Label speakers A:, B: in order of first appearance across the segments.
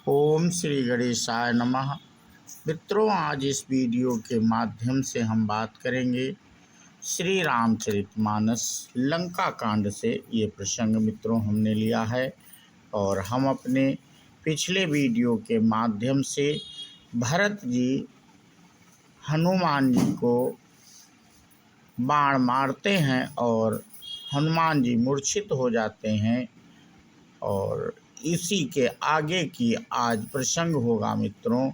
A: ओम श्री गणेशाय नमः। मित्रों, आज इस वीडियो के माध्यम से हम बात करेंगे श्री रामचरितमानस लंका कांड से। ये प्रसंग मित्रों हमने लिया है और हम अपने पिछले वीडियो के माध्यम से भरत जी हनुमान जी को बाण मारते हैं और हनुमान जी मूर्छित हो जाते हैं, और इसी के आगे की आज प्रसंग होगा मित्रों।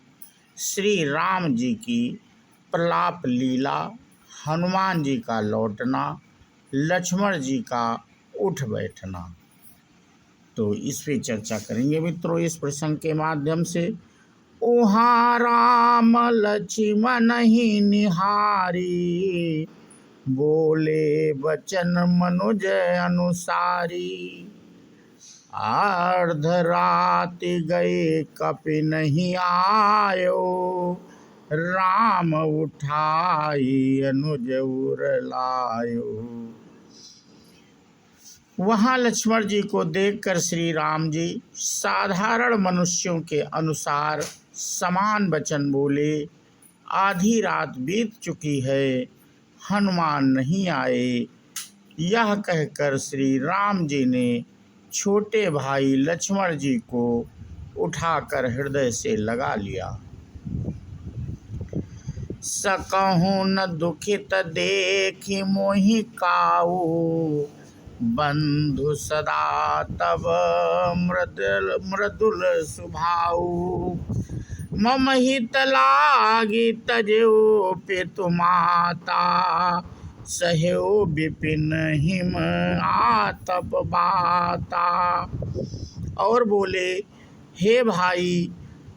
A: श्री राम जी की प्रलाप लीला, हनुमान जी का लौटना, लक्ष्मण जी का उठ बैठना। तो इस पे चर्चा करेंगे मित्रों इस प्रसंग के माध्यम से। ओहा राम लक्ष्मण ही निहारी, बोले बचन मनुज अनुसारी। अर्धरात गए कपि नहीं आयो, राम उठाई अनुज उर लायो। वहाँ लक्ष्मण जी को देखकर श्री राम जी साधारण मनुष्यों के अनुसार समान वचन बोले। आधी रात बीत चुकी है, हनुमान नहीं आए। यह कहकर श्री राम जी ने छोटे भाई लक्ष्मण जी को उठाकर हृदय से लगा लिया। सकहूँ न दुखित देखि मोहि काऊ, बंधु सदा तब मृदुल सुभाऊ। मम हित लागी तजो पितु माता, सहयो विपिन हिम आतप बाता। और बोले, हे भाई,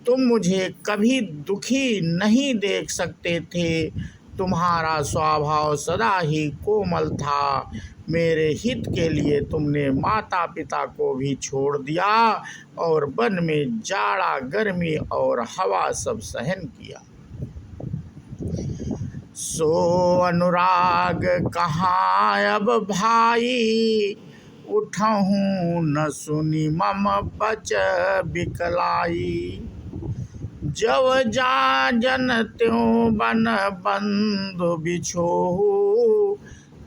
A: तुम मुझे कभी दुखी नहीं देख सकते थे। तुम्हारा स्वभाव सदा ही कोमल था। मेरे हित के लिए तुमने माता पिता को भी छोड़ दिया और वन में जाड़ा गर्मी और हवा सब सहन किया। सो अनुराग कहाँ अब भाई, उठहूँ न सुनी मम बच बिकलाई। जब जा जन त्यों बन बंधु बिछोहू,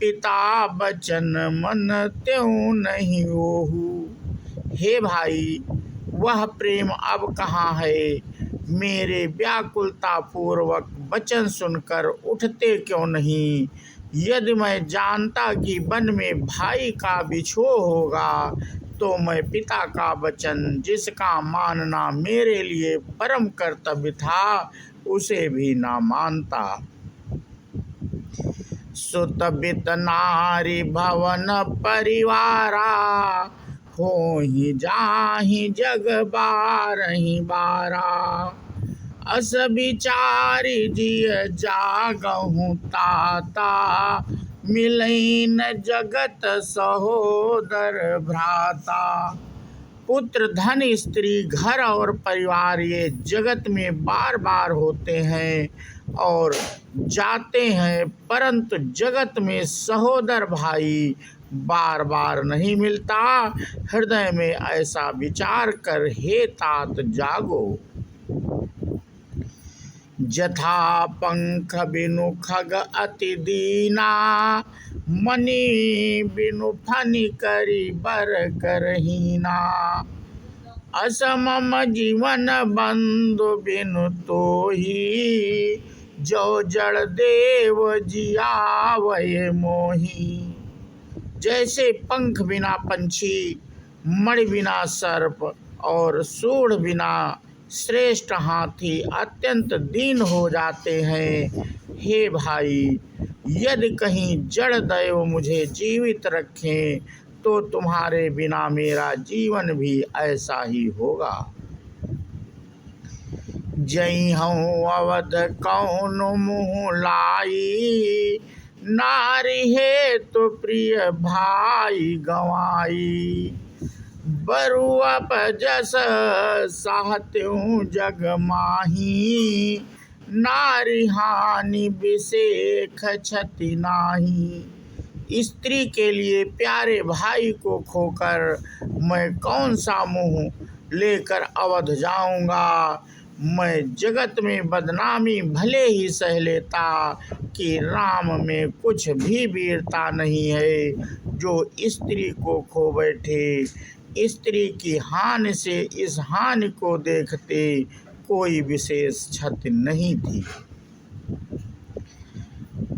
A: पिता बचन मन त्यों नहीं ओहू। हे भाई, वह प्रेम अब कहाँ है? मेरे व्याकुलता पूर्वक वचन सुनकर उठते क्यों नहीं? यदि मैं जानता कि वन में भाई का बिछोह होगा, तो मैं पिता का वचन, जिसका मानना मेरे लिए परम कर्तव्य था, उसे भी ना मानता। सुत बित नारी भवन परिवारा, होहि जाहि जग बारहि बारा। अस विचारी जिय जागहु ताता, मिलई न जगत सहोदर भ्राता। पुत्र, धन, स्त्री, घर और परिवार ये जगत में बार बार होते हैं और जाते हैं, परंतु जगत में सहोदर भाई बार बार नहीं मिलता। हृदय में ऐसा विचार कर हे तात जागो। जथा पंख बिनु खग अति दीना, मणि बिनु फनि करी बर करहीना। असमम जीवन बंधु बिनु तोही, जो जड़ देव जियावै मोही। जैसे पंख बिना पंछी, मणि बिना सर्प और सूढ़ बिना श्रेष्ठ हाथी अत्यंत दीन हो जाते हैं, हे भाई, यदि कहीं जड़ दैव मुझे जीवित रखें, तो तुम्हारे बिना मेरा जीवन भी ऐसा ही होगा। जई हूँ अवध कौन मुँह लाई, नारी है तो प्रिय भाई गवाई। बरुअप जस सहत्यूं जग माही, नारी हानि विषेख क्षति नाही। स्त्री के लिए प्यारे भाई को खोकर मैं कौन सा मुँह लेकर अवध जाऊंगा। मैं जगत में बदनामी भले ही सह लेता कि राम में कुछ भी वीरता नहीं है। जो स्त्री को खो बैठे, स्त्री की हानि से इस हानि को देखते कोई विशेष क्षति नहीं थी।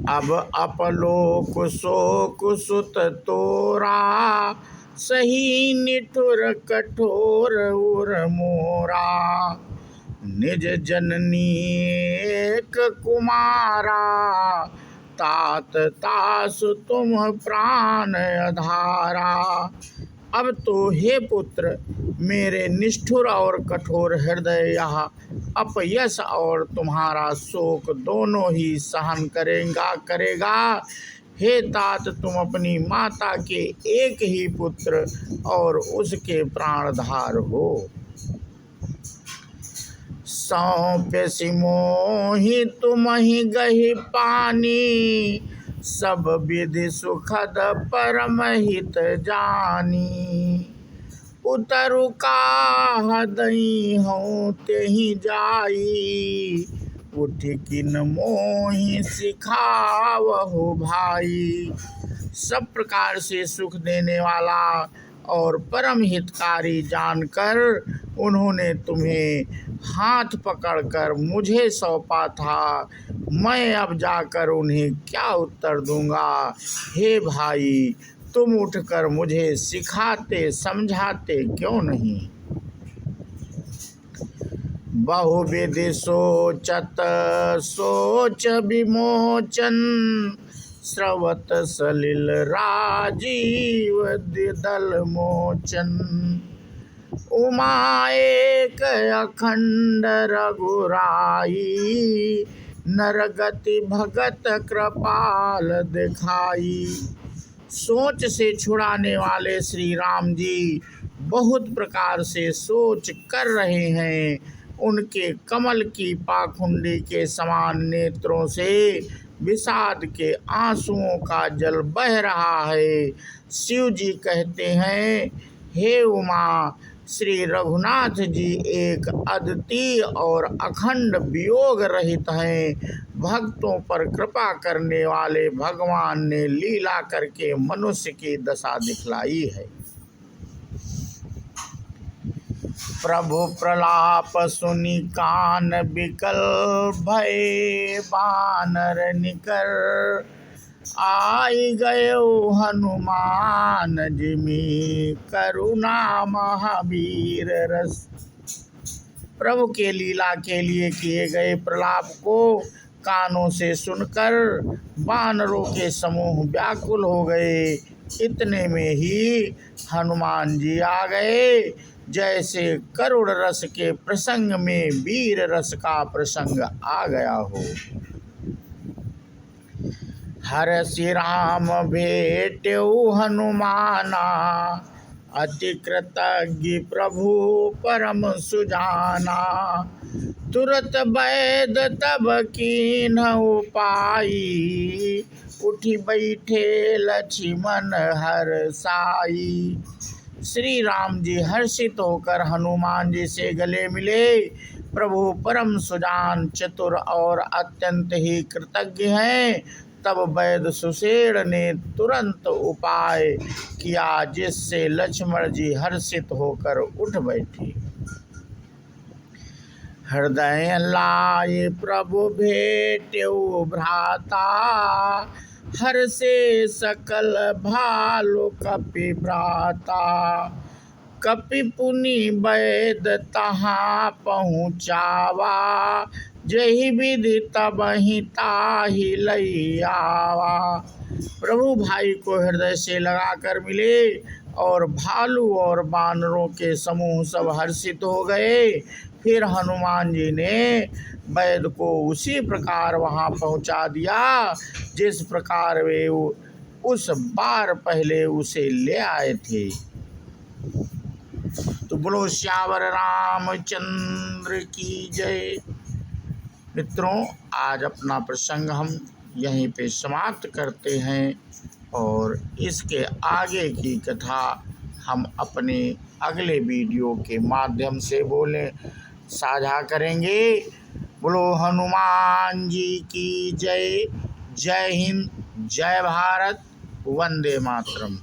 A: अब अपलोक शोक सुत तोरा, सही निठुर कठोर उर मोरा। निज जननी एक कुमारा, तात तासु तुम प्राण आधारा। अब तो हे पुत्र, मेरे निष्ठुर और कठोर हृदय यह अपयश और तुम्हारा शोक दोनों ही सहन करेगा। हे तात, तुम अपनी माता के एक ही पुत्र और उसके प्राणधार हो। सौंप्यसि मोहि तुम ही गहि पानी, सब विधि सुखद परम हित जानी। उतरु काह दई हूँ तेहि जाई, उठ किन मोहि सिखावहु भाई। सब प्रकार से सुख देने वाला और परम हितकारी जानकर उन्होंने तुम्हें हाथ पकड़कर मुझे सौंपा था। मैं अब जाकर उन्हें क्या उत्तर दूंगा। हे भाई, तुम उठकर मुझे सिखाते समझाते क्यों नहीं। बहुविधि सोचत सोच विमोचन, स्रवत सलिल राजीव दल मोचन। उमा एक अखंड रघुराई, नरगति भगत कृपाल दिखाई। सोच से छुड़ाने वाले श्री राम जी बहुत प्रकार से सोच कर रहे हैं। उनके कमल की पाखुंडी के समान नेत्रों से विषाद के आंसुओं का जल बह रहा है। शिव जी कहते हैं, हे उमा, श्री रघुनाथ जी एक अद्वितीय और अखंड वियोग रहित हैं। भक्तों पर कृपा करने वाले भगवान ने लीला करके मनुष्य की दशा दिखलाई है। प्रभु प्रलाप सुनि कान बिकल, भय बानर निकर। आई गयो हनुमान जिमि, करुणा महावीर रस। प्रभु के लीला के लिए किए गए प्रलाप को कानों से सुनकर वानरों के समूह व्याकुल हो गए। इतने में ही हनुमान जी आ गए, जैसे करुण रस के प्रसंग में वीर रस का प्रसंग आ गया हो। हरषि राम भेट्यउ हनुमाना, अति कृतज्ञ प्रभु परम सुजाना। तुरत वैद तब कीन्हु पाई, उठी बैठे लक्ष्मण हरसाई। श्री राम जी हर्षित होकर हनुमान जी से गले मिले। प्रभु परम सुजान, चतुर और अत्यंत ही कृतज्ञ हैं। तब वैद सुषेण ने तुरंत उपाय किया, जिससे लक्ष्मण जी हर्षित होकर उठ बैठे। हृदय लाय प्रभु भेट्यउ भ्राता, हर्षे सकल भालु कपि भ्राता। कपि पुनि वैद तहाँ पहुँचावा, जहि विधि तबहि ताहि लई आवा। प्रभु भाई को हृदय से लगाकर मिले और भालू और बानरों के समूह सब हर्षित हो गए। फिर हनुमान जी ने वैद को उसी प्रकार वहाँ पहुँचा दिया जिस प्रकार वे उस बार पहले उसे ले आए थे। तो बोलो श्यावर रामचंद्र की जय। मित्रों, आज अपना प्रसंग हम यहीं पे समाप्त करते हैं और इसके आगे की कथा हम अपने अगले वीडियो के माध्यम से साझा करेंगे। बोलो हनुमान जी की जय। जय हिंद, जय भारत, वंदे मातरम।